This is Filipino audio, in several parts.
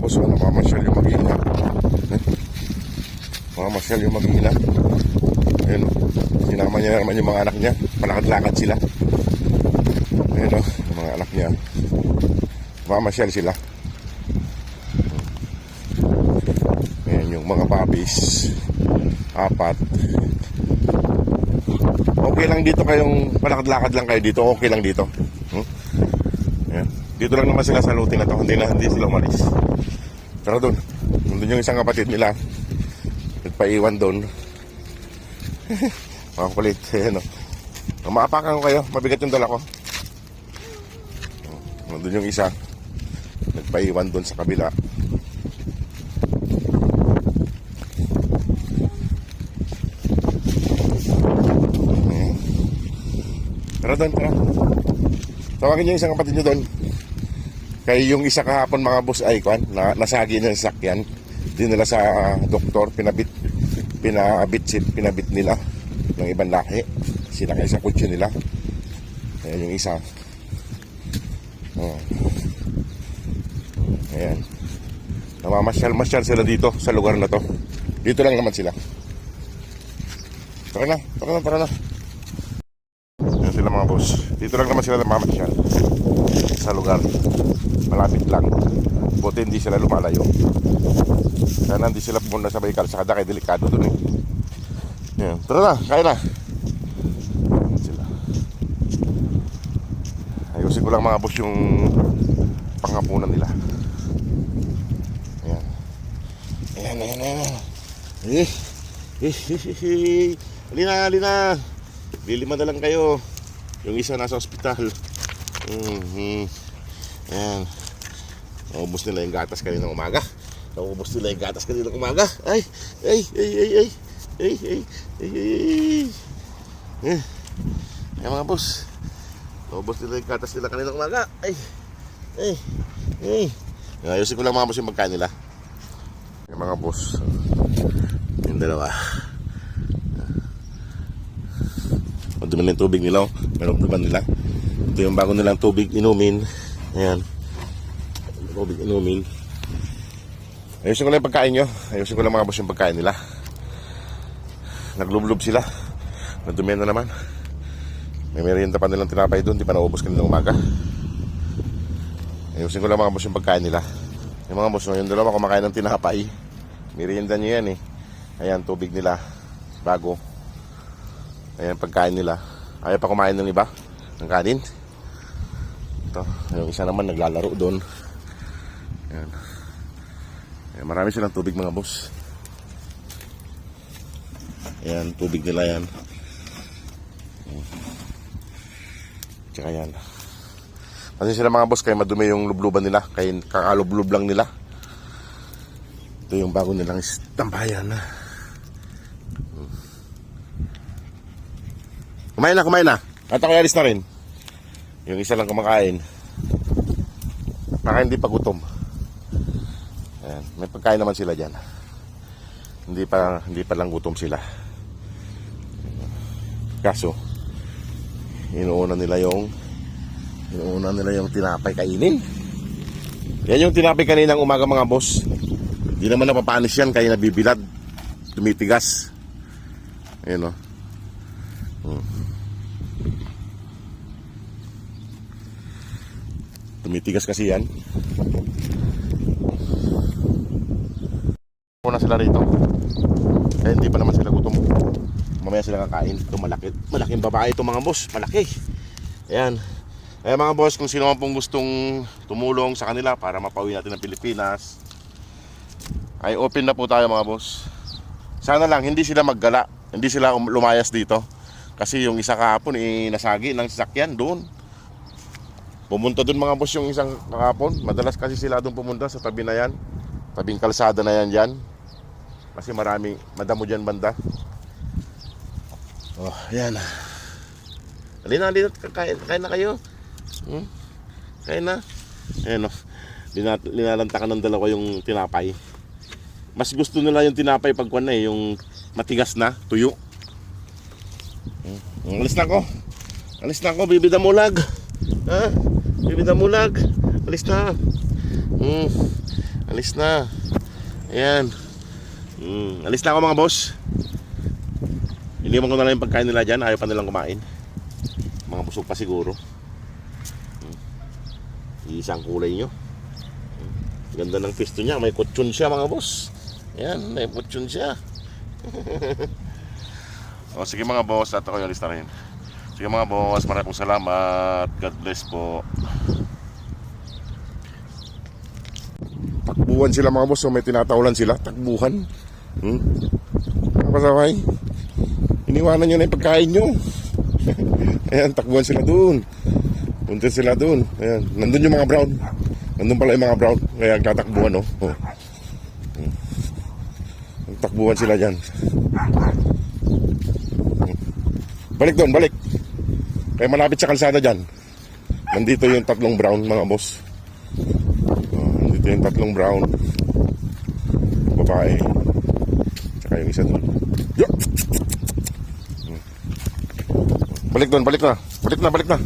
boss, namamasyal yung mag-ina. Namamasyal yung mag-ina. Ayun o, sinama niya naman yung mga anak niya. Palakad-lakad sila. Ayun o, yung mga anak niya. Namamasyal sila. Ayun yung mga puppies. 4. Okay lang dito kayong palakad-lakad lang kayo dito. Okay lang dito. Ayan. Dito lang naman sila sa luti na to. Hindi sila umalis. Tara doon. Nandun yung isang kapatid nila. Nagpaiwan doon. Mga kulit. Ayan o. Maapakan ko kayo. Mabigat yung dala ko. Nandun yung isa. Nagpaiwan doon sa kabila. Tara doon, tara. Tawagin niyo yung isang kapatid niyo doon. Kaya yung isa kahapon mga boss ay nasagi niya sa sakyan. Dinala sa doktor, pinabit nila ng ibang lahi. Sinakay sa kutsi nila. Ayan yung isa. Ayan. Namamasyal sila dito sa lugar na to. Dito lang naman sila. Tara na. Ayan sila mga boss. Dito lang naman sila namamasyal sa lugar. Malapit lang. Buti hindi sila lumalayo. Sana hindi sila pumunta sa baykal sa kada kaya delikado dun eh. Ayan. Tara na, kaya na. Ayan sila. Ayusin ko lang mga boss yung panghapunan nila. Ayan. Halina. Lilima na lang kayo. Yung isa nasa ospital. Ayan. Naubos nila yung gatas kaninang umaga. Ay. Ayan mga boss. Naubos nila yung gatas nila kaninang umaga. Ay. Ayusin ko lang mga boss yung magkain nila. Ayan mga boss. Yung dalawa. Madumi na yung tubig nila. Meron pa nila. Ito yung bago nilang tubig inumin. Ayan. Tubig inumin. Ayusin ko lang yung pagkain nyo. Ayusin ko lang mga boss yung pagkain nila. Naglublob sila. Madumi na naman. May merienda pa nilang tinapay doon. Di pa naubos kaninang umaga. Ayusin ko lang mga boss yung pagkain nila. Yung mga boss, yung dalawa kumakain ng tinapay. Merienda nyo yan eh. Ayan, tubig nila. Bago. Ayan, pagkain nila. Ayaw pa kumain ng iba. Ng kanin. Ito. Yung isa naman naglalaro doon. Ayan. Ayan, marami silang tubig mga boss. Ayan, tubig nila yan. Tsaka yan. Kasi sila mga boss, kaya madumi yung lubluban nila. Kaya kakalublob lang nila. Ito yung bago nilang tambayan. Kumain na. At ako alis na rin. Yung isa lang kumakain. Baka hindi pa gutom. Ayan. May pagkain naman sila dyan. Hindi pa lang gutom sila. Kaso inuuna nila yung tinapay kainin. Yan yung tinapay kaninang umaga mga boss. Hindi naman napapanis yan kaya nabibilad. Tumitigas. Ayan o. Tumitigas kasi yan. Una sila rito. Kaya hindi pa naman sila gutom. Mamaya sila kakain. Ito malaking babae ito mga boss. Malaki. Ayan. Ayan mga boss, kung sino man pong gustong tumulong sa kanila para mapauwi natin ng Pilipinas, ay open na po tayo mga boss. Sana lang hindi sila maggala. Hindi sila lumayas dito. Kasi yung isa kahapon nasagi ng sasakyan doon. Pumunta doon mga boss yung isang kahapon. Madalas kasi sila doon pumunta sa tabi na yan. Tabing kalsada na yan dyan. Kasi madamo dyan banda. Oh, yan. Halina, kain na kayo. Kain na. Ayan o. Linalantakan ng dalawa yung tinapay. Mas gusto nila yung tinapay pag yung matigas na, tuyo. Alis na ako, bibida mulag. Ha? Bibida mulag. Alis na. Alis na. Ayan. Alis na ako mga boss. Iniwan ko na lang yung pagkain nila dyan. Ayaw pa nilang kumain. Mga busog pa siguro. Isang kulay nyo. Ganda ng pisto niya. May kutsyon siya mga boss. Ayan, may kutsyon siya. O sige mga boss, at ako yung lista rin. Sige mga boss, maraming salamat. God bless po. Takbuhan sila mga boss. So may tinatawalan sila. Takbuhan. Kapasaway. Iniwanan nyo na yung pagkain nyo. Ayan, takbuhan sila dun. Punta sila dun. Ayan, nandun yung mga brown. Nandun pala yung mga brown. Kaya tatakbuhan, no? Oh. Takbuhan sila dyan. Balik doon, balik. Kaya malapit sa kalsada dyan. Nandito yung tatlong brown, mga boss. Nandito yung tatlong brown. Babae. Tsaka yung isa doon. Yo! Balik doon, balik na. Balik na, balik na.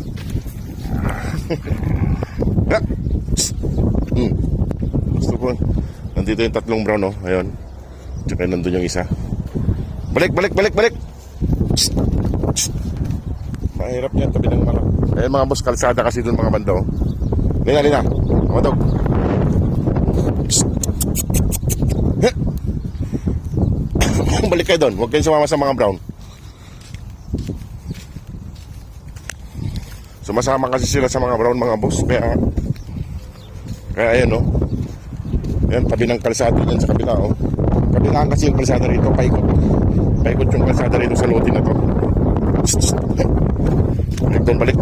Gusto ko. Nandito yung tatlong brown, no? Ayun. Tsaka nandun yung isa. Balik, balik, balik, balik. Mahirap yan, tabi ng malak. Ayun mga boss, kalsada kasi dun mga banda, oh. Lina, lina. Mga dog. Balik kayo doon. Huwag kayong sumama sa mga brown. Sumasama kasi sila sa mga brown mga boss. Kaya ayan, no. Ayan, tabi ng kalsada dyan sa kabila, oh. Kabilaan kasi yung kalsada rito. Paikot. Paikot yung kalsada rito sa lote na to. Balik doon, balik.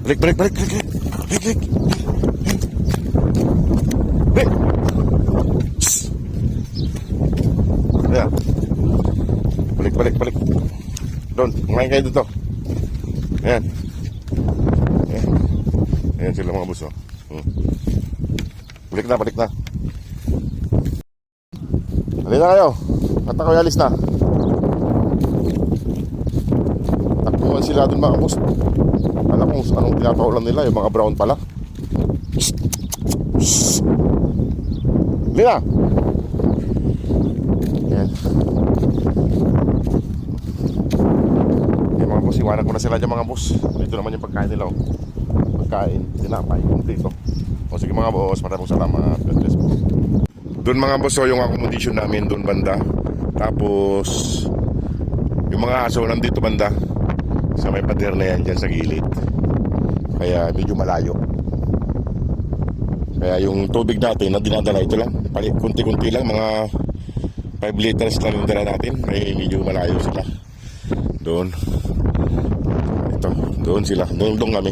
Balik, balik, balik, balik, balik, balik. Balik. Ayan. Balik, balik, balik. Doon, kumain kayo dito. Ayan. Ayan. Ayan sila mga buso. Balik na, balik na. Halina kayo. At ako yalis na. Takbuhan sila dun mga boss. Alam mo anong tinatawalan nila. Yung mga brown pala. Halina. Ayan. Ayan mga boss. Iwanan ko na sila dyan mga boss. Dito naman yung pagkain nila. Pagkain. Tinapay. Kumplito. O sige mga boss. Maraming salamat. God bless po. Doon mga boss, so yung accommodation namin doon banda. Tapos yung mga aso nandito banda sa may pader na yan dyan sa gilid. Kaya medyo malayo. Kaya yung tubig natin na dinadala ito lang, kunti-kunti lang, mga 5 liters lang yung dala natin. May medyo malayo sila. Doon. Ito, doon sila. Doon kami.